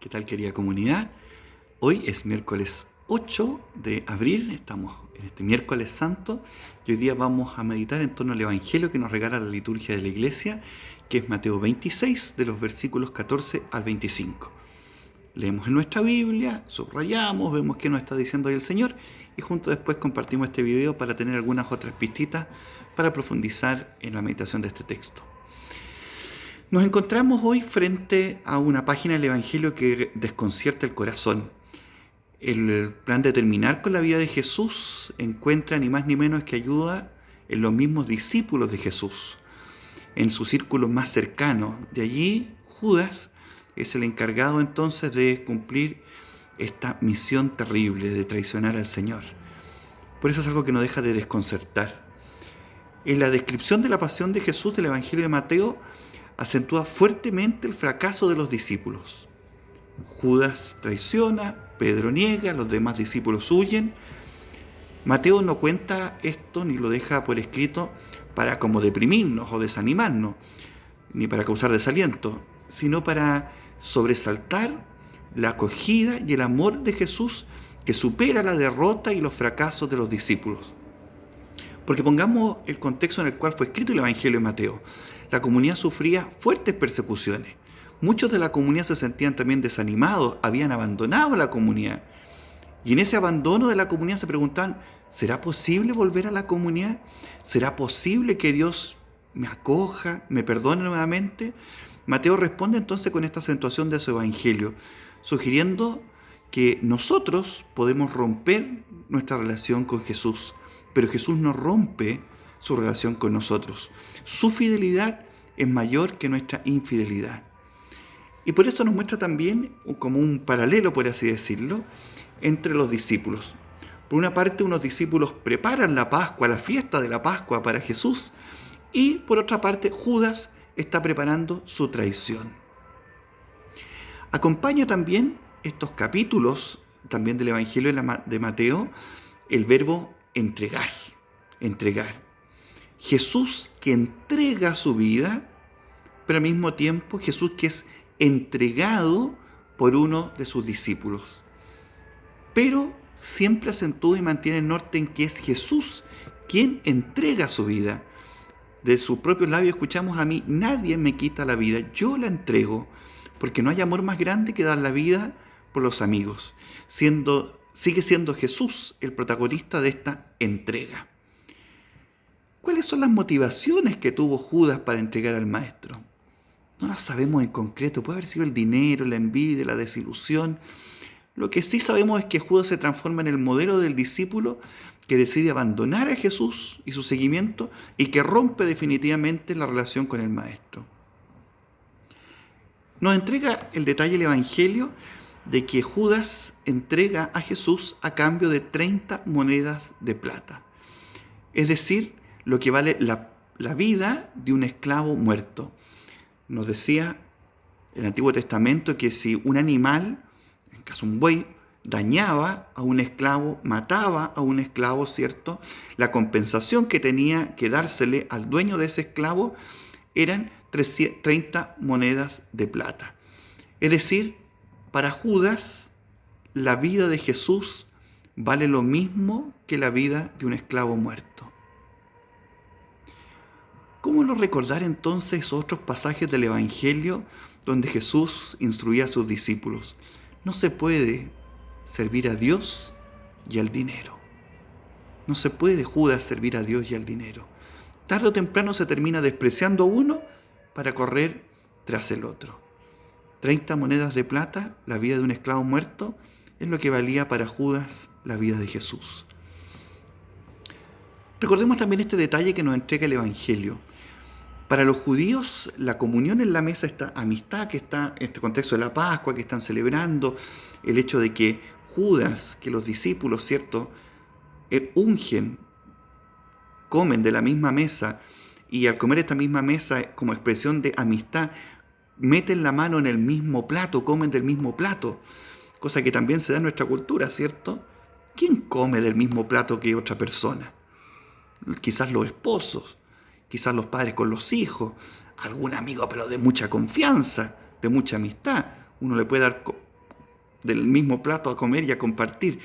¿Qué tal, querida comunidad? Hoy es miércoles 8 de abril, estamos en este miércoles santo y hoy día vamos a meditar en torno al Evangelio que nos regala la liturgia de la Iglesia, que es Mateo 26, de los versículos 14 al 25. Leemos en nuestra Biblia, subrayamos, vemos qué nos está diciendo ahí el Señor y juntos después compartimos este video para tener algunas otras pistitas para profundizar en la meditación de este texto. Nos encontramos hoy frente a una página del Evangelio que desconcierta el corazón. El plan de terminar con la vida de Jesús encuentra ni más ni menos que ayuda en los mismos discípulos de Jesús, en su círculo más cercano. De allí, Judas es el encargado entonces de cumplir esta misión terrible de traicionar al Señor. Por eso es algo que no deja de desconcertar. En la descripción de la pasión de Jesús del Evangelio de Mateo, acentúa fuertemente el fracaso de los discípulos. Judas traiciona, Pedro niega, los demás discípulos huyen. Mateo no cuenta esto ni lo deja por escrito para como deprimirnos o desanimarnos, ni para causar desaliento, sino para sobresaltar la acogida y el amor de Jesús que supera la derrota y los fracasos de los discípulos. Porque pongamos el contexto en el cual fue escrito el Evangelio de Mateo. La comunidad sufría fuertes persecuciones. Muchos de la comunidad se sentían también desanimados, habían abandonado la comunidad. Y en ese abandono de la comunidad se preguntaban, ¿será posible volver a la comunidad? ¿Será posible que Dios me acoja, me perdone nuevamente? Mateo responde entonces con esta acentuación de su Evangelio, sugiriendo que nosotros podemos romper nuestra relación con Jesús, pero Jesús no rompe su relación con nosotros. Su fidelidad es mayor que nuestra infidelidad. Y por eso nos muestra también como un paralelo, por así decirlo, entre los discípulos. Por una parte, unos discípulos preparan la Pascua, la fiesta de la Pascua para Jesús, y por otra parte, Judas está preparando su traición. Acompaña también estos capítulos, también del Evangelio de Mateo, el verbo entregar. Jesús que entrega su vida, pero al mismo tiempo Jesús que es entregado por uno de sus discípulos. Pero siempre acentúa y mantiene el norte en que es Jesús quien entrega su vida. De sus propios labios escuchamos: a mí nadie me quita la vida, yo la entrego, porque no hay amor más grande que dar la vida por los amigos. Sigue siendo Jesús el protagonista de esta entrega. ¿Cuáles son las motivaciones que tuvo Judas para entregar al Maestro? No las sabemos en concreto. Puede haber sido el dinero, la envidia, la desilusión. Lo que sí sabemos es que Judas se transforma en el modelo del discípulo que decide abandonar a Jesús y su seguimiento y que rompe definitivamente la relación con el Maestro. Nos entrega el detalle el Evangelio de que Judas entrega a Jesús a cambio de 30 monedas de plata. Es decir, lo que vale la vida de un esclavo muerto. Nos decía el Antiguo Testamento que si un animal, en caso un buey, dañaba a un esclavo, mataba a un esclavo, ¿cierto? La compensación que tenía que dársele al dueño de ese esclavo eran 30 monedas de plata. Es decir, para Judas, la vida de Jesús vale lo mismo que la vida de un esclavo muerto. ¿Cómo no recordar entonces otros pasajes del Evangelio donde Jesús instruía a sus discípulos? No se puede servir a Dios y al dinero. No se puede, Judas, servir a Dios y al dinero. Tarde o temprano se termina despreciando uno para correr tras el otro. 30 monedas de plata, la vida de un esclavo muerto, es lo que valía para Judas la vida de Jesús. Recordemos también este detalle que nos entrega el Evangelio. Para los judíos, la comunión en la mesa, esta amistad que está en este contexto de la Pascua, que están celebrando, el hecho de que Judas, que los discípulos, ¿cierto?, ungen, comen de la misma mesa, y al comer esta misma mesa como expresión de amistad, meten la mano en el mismo plato, comen del mismo plato, cosa que también se da en nuestra cultura, ¿cierto? ¿Quién come del mismo plato que otra persona? Quizás los esposos, quizás los padres con los hijos, algún amigo pero de mucha confianza, de mucha amistad. Uno le puede dar del mismo plato a comer y a compartir.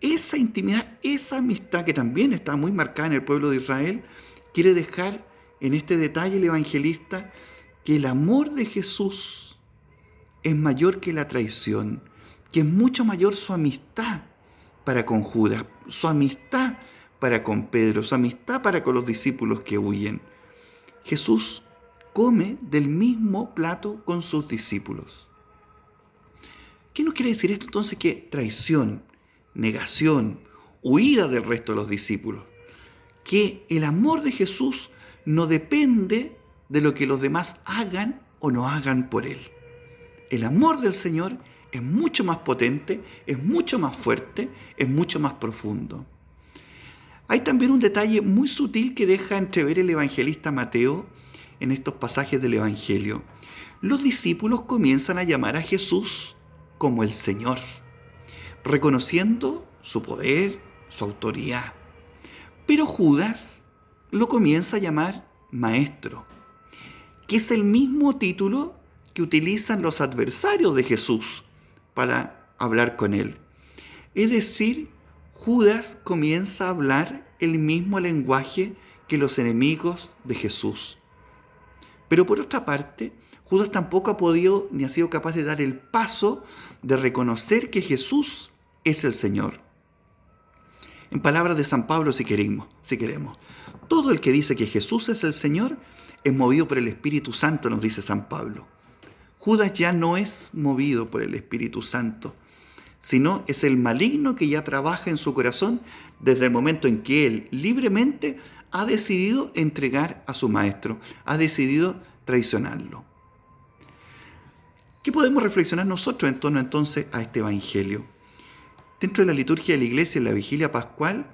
Esa intimidad, esa amistad que también está muy marcada en el pueblo de Israel, quiere dejar en este detalle el evangelista que el amor de Jesús es mayor que la traición, que es mucho mayor su amistad para con Judas, su amistad para con Pedro, su amistad para con los discípulos que huyen. Jesús come del mismo plato con sus discípulos. ¿Qué nos quiere decir esto entonces? Que traición, negación, huida del resto de los discípulos. Que el amor de Jesús no depende de lo que los demás hagan o no hagan por Él. El amor del Señor es mucho más potente, es mucho más fuerte, es mucho más profundo. Hay también un detalle muy sutil que deja entrever el evangelista Mateo en estos pasajes del Evangelio. Los discípulos comienzan a llamar a Jesús como el Señor, reconociendo su poder, su autoridad. Pero Judas lo comienza a llamar Maestro, que es el mismo título que utilizan los adversarios de Jesús para hablar con él. Es decir, Judas comienza a hablar el mismo lenguaje que los enemigos de Jesús. Pero por otra parte, Judas tampoco ha podido ni ha sido capaz de dar el paso de reconocer que Jesús es el Señor. En palabras de San Pablo, si queremos, todo el que dice que Jesús es el Señor es movido por el Espíritu Santo, nos dice San Pablo. Judas ya no es movido por el Espíritu Santo, sino es el maligno que ya trabaja en su corazón desde el momento en que él libremente ha decidido entregar a su maestro, ha decidido traicionarlo. ¿Qué podemos reflexionar nosotros en torno entonces a este Evangelio? Dentro de la liturgia de la Iglesia, en la vigilia pascual,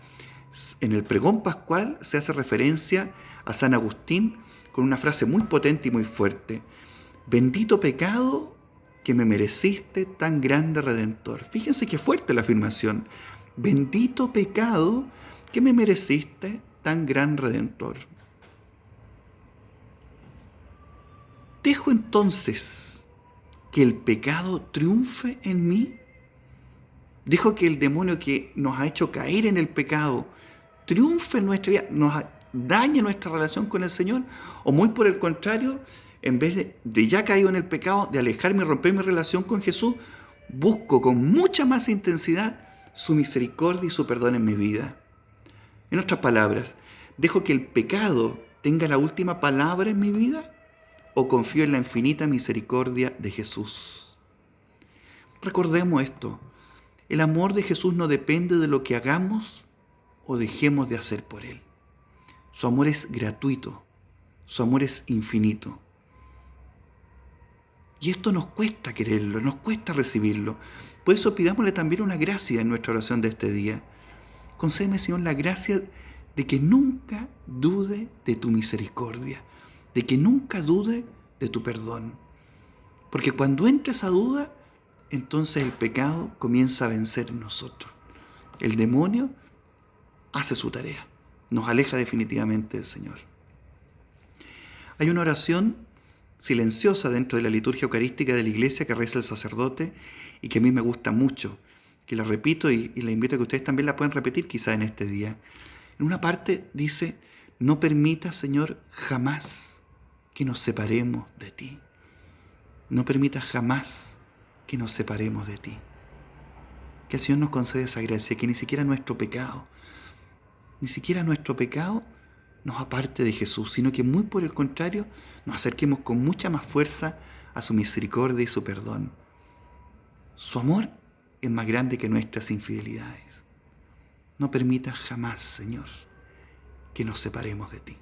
en el pregón pascual, se hace referencia a San Agustín con una frase muy potente y muy fuerte. Bendito pecado que me mereciste tan grande Redentor. Fíjense qué fuerte la afirmación. Bendito pecado que me mereciste tan gran Redentor. ¿Dejo entonces que el pecado triunfe en mí? ¿Dejo que el demonio que nos ha hecho caer en el pecado triunfe en nuestra vida, nos dañe nuestra relación con el Señor? ¿O muy por el contrario, en vez de ya caído en el pecado, de alejarme y romper mi relación con Jesús, busco con mucha más intensidad su misericordia y su perdón en mi vida? En otras palabras, ¿dejo que el pecado tenga la última palabra en mi vida o confío en la infinita misericordia de Jesús? Recordemos esto. El amor de Jesús no depende de lo que hagamos o dejemos de hacer por Él. Su amor es gratuito, su amor es infinito. Y esto nos cuesta quererlo, nos cuesta recibirlo. Por eso pidámosle también una gracia en nuestra oración de este día. Concédeme, Señor, la gracia de que nunca dude de tu misericordia, de que nunca dude de tu perdón. Porque cuando entra esa duda, entonces el pecado comienza a vencer en nosotros. El demonio hace su tarea, nos aleja definitivamente del Señor. Hay una oración silenciosa dentro de la liturgia eucarística de la Iglesia que reza el sacerdote y que a mí me gusta mucho, que la repito y la invito a que ustedes también la puedan repetir quizá en este día. En una parte dice: no permita, Señor, jamás que nos separemos de ti. No permita jamás que nos separemos de ti. Que el Señor nos conceda esa gracia, que ni siquiera nuestro pecado nos aparte de Jesús, sino que muy por el contrario nos acerquemos con mucha más fuerza a su misericordia y su perdón. Su amor es más grande que nuestras infidelidades. No permitas jamás, Señor, que nos separemos de ti.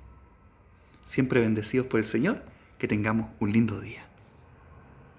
Siempre bendecidos por el Señor, que tengamos un lindo día.